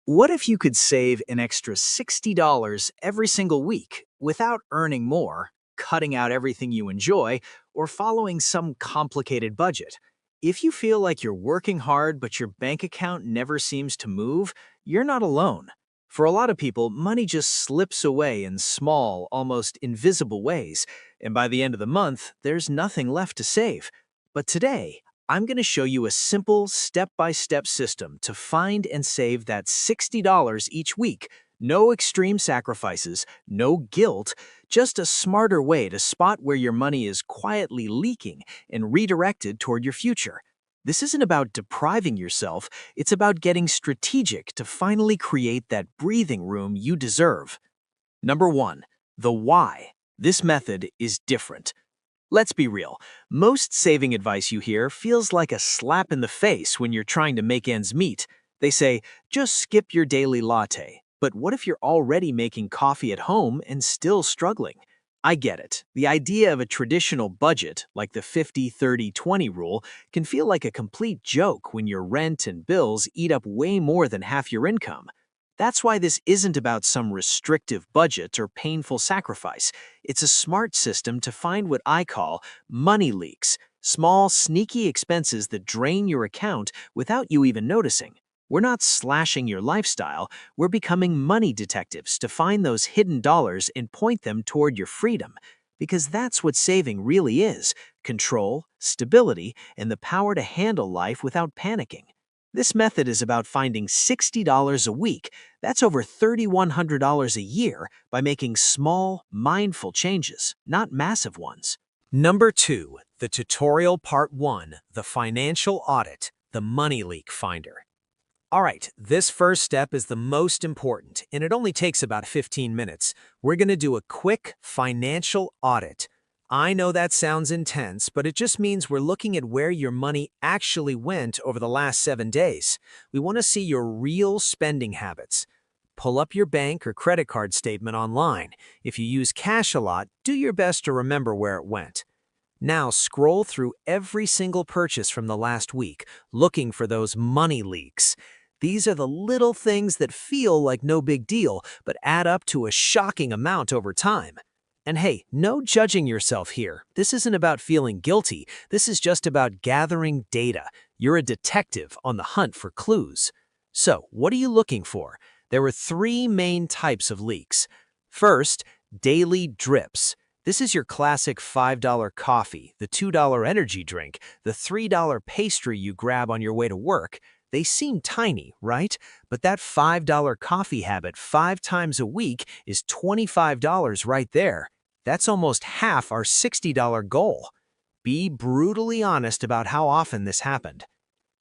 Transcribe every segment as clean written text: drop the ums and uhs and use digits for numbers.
What if you could save an extra $60 every single week without earning more, cutting out everything you enjoy, or following some complicated budget? If you feel like you're working hard but your bank account never seems to move, you're not alone. For a lot of people, money just slips away in small, almost invisible ways, and by the end of the month, there's nothing left to save. But today, I'm going to show you a simple step-by-step system to find and save that $60 each week. No extreme sacrifices, no guilt, just a smarter way to spot where your money is quietly leaking and redirected toward your future. This isn't about depriving yourself, it's about getting strategic to finally create that breathing room you deserve. Number 1. The why. This method is different. Let's be real. Most saving advice you hear feels like a slap in the face when you're trying to make ends meet. They say, just skip your daily latte. But what if you're already making coffee at home and still struggling? I get it. The idea of a traditional budget, like the 50-30-20 rule, can feel like a complete joke when your rent and bills eat up way more than half your income. That's why this isn't about some restrictive budget or painful sacrifice. It's a smart system to find what I call money leaks, small, sneaky expenses that drain your account without you even noticing. We're not slashing your lifestyle, we're becoming money detectives to find those hidden dollars and point them toward your freedom. Because that's what saving really is: control, stability, and the power to handle life without panicking. This method is about finding $60 a week. That's over $3,100 a year by making small, mindful changes, not massive ones. Number 2, the tutorial part 1, the financial audit, the money leak finder. All right, this first step is the most important, and it only takes about 15 minutes. We're going to do a quick financial audit. I know that sounds intense, but it just means we're looking at where your money actually went over the last 7 days. We want to see your real spending habits. Pull up your bank or credit card statement online. If you use cash a lot, do your best to remember where it went. Now scroll through every single purchase from the last week, looking for those money leaks. These are the little things that feel like no big deal, but add up to a shocking amount over time. And hey, no judging yourself here. This isn't about feeling guilty. This is just about gathering data. You're a detective on the hunt for clues. So, what are you looking for? There are 3 main types of leaks. First, daily drips. This is your classic $5 coffee, the $2 energy drink, the $3 pastry you grab on your way to work. They seem tiny, right? But that $5 coffee habit 5 times a week is $25 right there. That's almost half our $60 goal. Be brutally honest about how often this happened.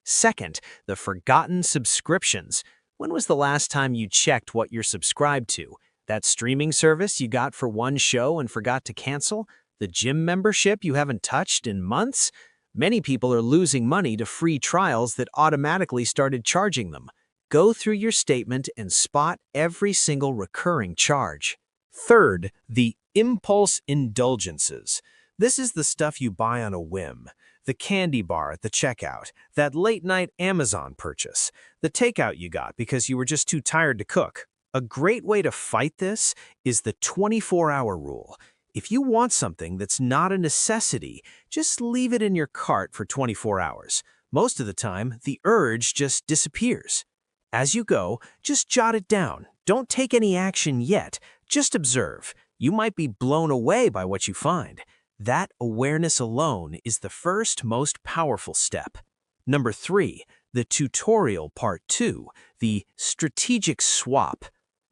Second, the forgotten subscriptions. When was the last time you checked what you're subscribed to? That streaming service you got for one show and forgot to cancel? The gym membership you haven't touched in months? Many people are losing money to free trials that automatically started charging them. Go through your statement and spot every single recurring charge. Third, the impulse indulgences. This is the stuff you buy on a whim. The candy bar at the checkout, that late-night Amazon purchase, the takeout you got because you were just too tired to cook. A great way to fight this is the 24-hour rule. If you want something that's not a necessity, just leave it in your cart for 24 hours. Most of the time, the urge just disappears. As you go, just jot it down. Don't take any action yet. Just observe. You might be blown away by what you find. That awareness alone is the first most powerful step. Number 3, the tutorial part 2, the strategic swap.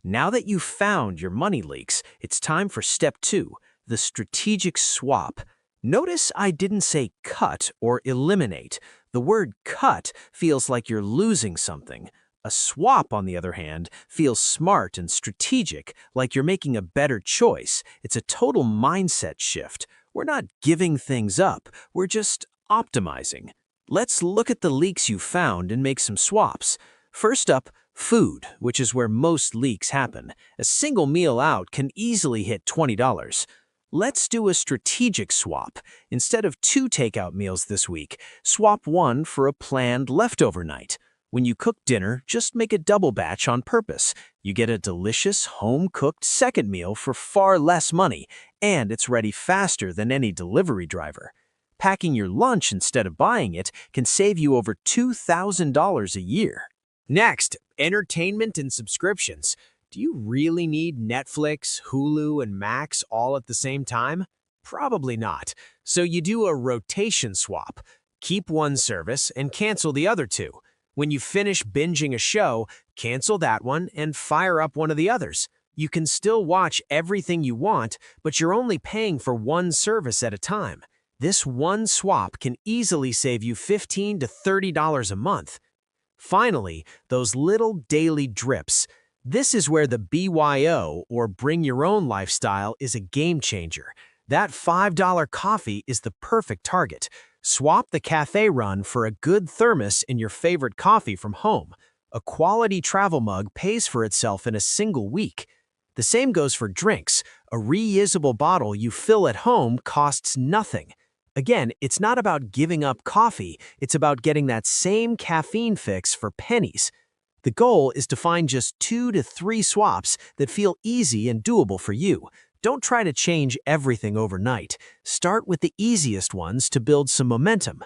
Now that you've found your money leaks, it's time for step 2, the strategic swap. Notice I didn't say cut or eliminate. The word cut feels like you're losing something. A swap, on the other hand, feels smart and strategic, like you're making a better choice. It's a total mindset shift. We're not giving things up, we're just optimizing. Let's look at the leaks you found and make some swaps. First up, food, which is where most leaks happen. A single meal out can easily hit $20. Let's do a strategic swap. Instead of 2 takeout meals this week, swap 1 for a planned leftover night. When you cook dinner, just make a double batch on purpose. You get a delicious, home-cooked second meal for far less money, and it's ready faster than any delivery driver. Packing your lunch instead of buying it can save you over $2,000 a year. Next, entertainment and subscriptions. Do you really need Netflix, Hulu, and Max all at the same time? Probably not. So you do a rotation swap. Keep one service and cancel the other two. When you finish binging a show, cancel that one and fire up one of the others. You can still watch everything you want, but you're only paying for one service at a time. This one swap can easily save you $15 to $30 a month. Finally, those little daily drips. This is where the BYO, or bring your own lifestyle, is a game changer. That $5 coffee is the perfect target. Swap the cafe run for a good thermos in your favorite coffee from home. A quality travel mug pays for itself in a single week. The same goes for drinks. A reusable bottle you fill at home costs nothing. Again, it's not about giving up coffee, it's about getting that same caffeine fix for pennies. The goal is to find just 2 to 3 swaps that feel easy and doable for you. Don't try to change everything overnight. Start with the easiest ones to build some momentum.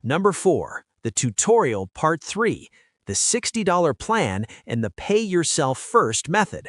Number 4, the tutorial part 3, the $60 plan and the pay yourself first method.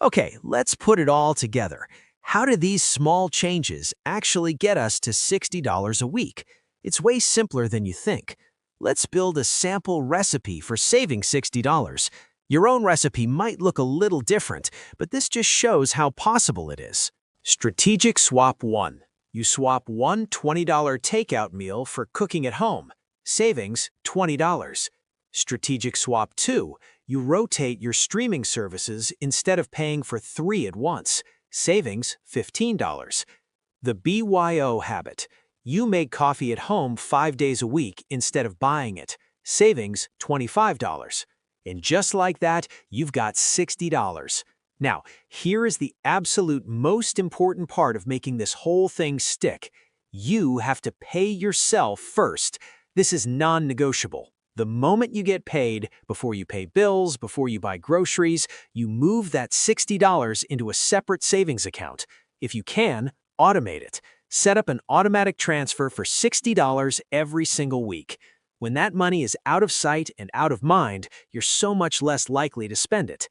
Okay, let's put it all together. How do these small changes actually get us to $60 a week? It's way simpler than you think. Let's build a sample recipe for saving $60. Your own recipe might look a little different, but this just shows how possible it is. Strategic Swap 1. You swap one $20 takeout meal for cooking at home. Savings, $20. Strategic Swap 2. You rotate your streaming services instead of paying for 3 at once. Savings, $15. The BYO habit. You make coffee at home 5 days a week instead of buying it. Savings, $25. And just like that, you've got $60. Now, here is the absolute most important part of making this whole thing stick. You have to pay yourself first. This is non-negotiable. The moment you get paid, before you pay bills, before you buy groceries, you move that $60 into a separate savings account. If you can, automate it. Set up an automatic transfer for $60 every single week. When that money is out of sight and out of mind, you're so much less likely to spend it.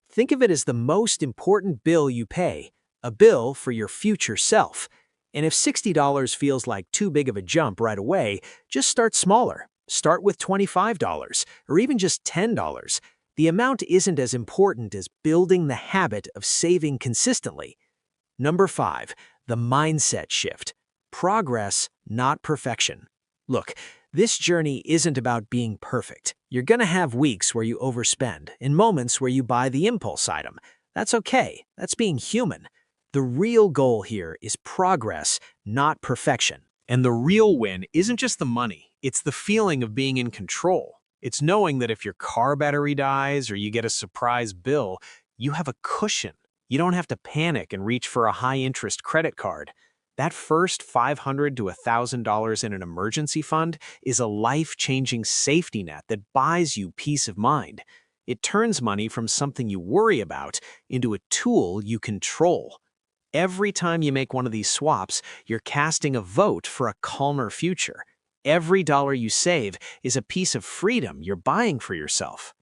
Think of it as the most important bill you pay, a bill for your future self. And if $60 feels like too big of a jump right away, just start smaller. Start with $25 or even just $10. The amount isn't as important as building the habit of saving consistently. Number 5, the mindset shift. Progress, not perfection. Look, this journey isn't about being perfect. You're gonna have weeks where you overspend and moments where you buy the impulse item. That's okay. That's being human. The real goal here is progress, not perfection. And the real win isn't just the money, it's the feeling of being in control. It's knowing that if your car battery dies or you get a surprise bill, you have a cushion. You don't have to panic and reach for a high-interest credit card. That first $500 to $1,000 in an emergency fund is a life-changing safety net that buys you peace of mind. It turns money from something you worry about into a tool you control. Every time you make one of these swaps, you're casting a vote for a calmer future. Every dollar you save is a piece of freedom you're buying for yourself.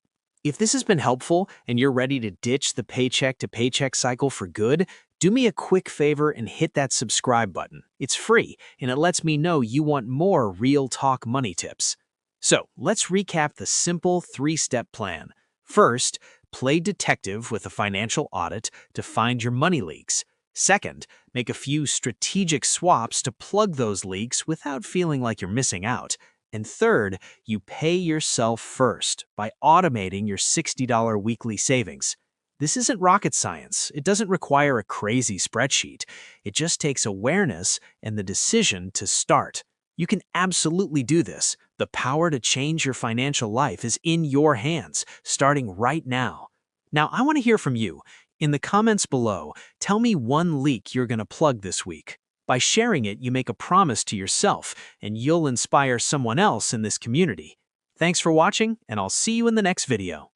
If this has been helpful and you're ready to ditch the paycheck to paycheck cycle for good, do me a quick favor and hit that subscribe button. It's free, and it lets me know you want more real talk money tips. So let's recap the simple 3-step plan. First, play detective with a financial audit to find your money leaks. Second, make a few strategic swaps to plug those leaks without feeling like you're missing out. And third, you pay yourself first by automating your $60 weekly savings. This isn't rocket science. It doesn't require a crazy spreadsheet. It just takes awareness and the decision to start. You can absolutely do this. The power to change your financial life is in your hands, starting right now. Now, I want to hear from you. In the comments below, tell me one leak you're going to plug this week. By sharing it, you make a promise to yourself, and you'll inspire someone else in this community. Thanks for watching, and I'll see you in the next video.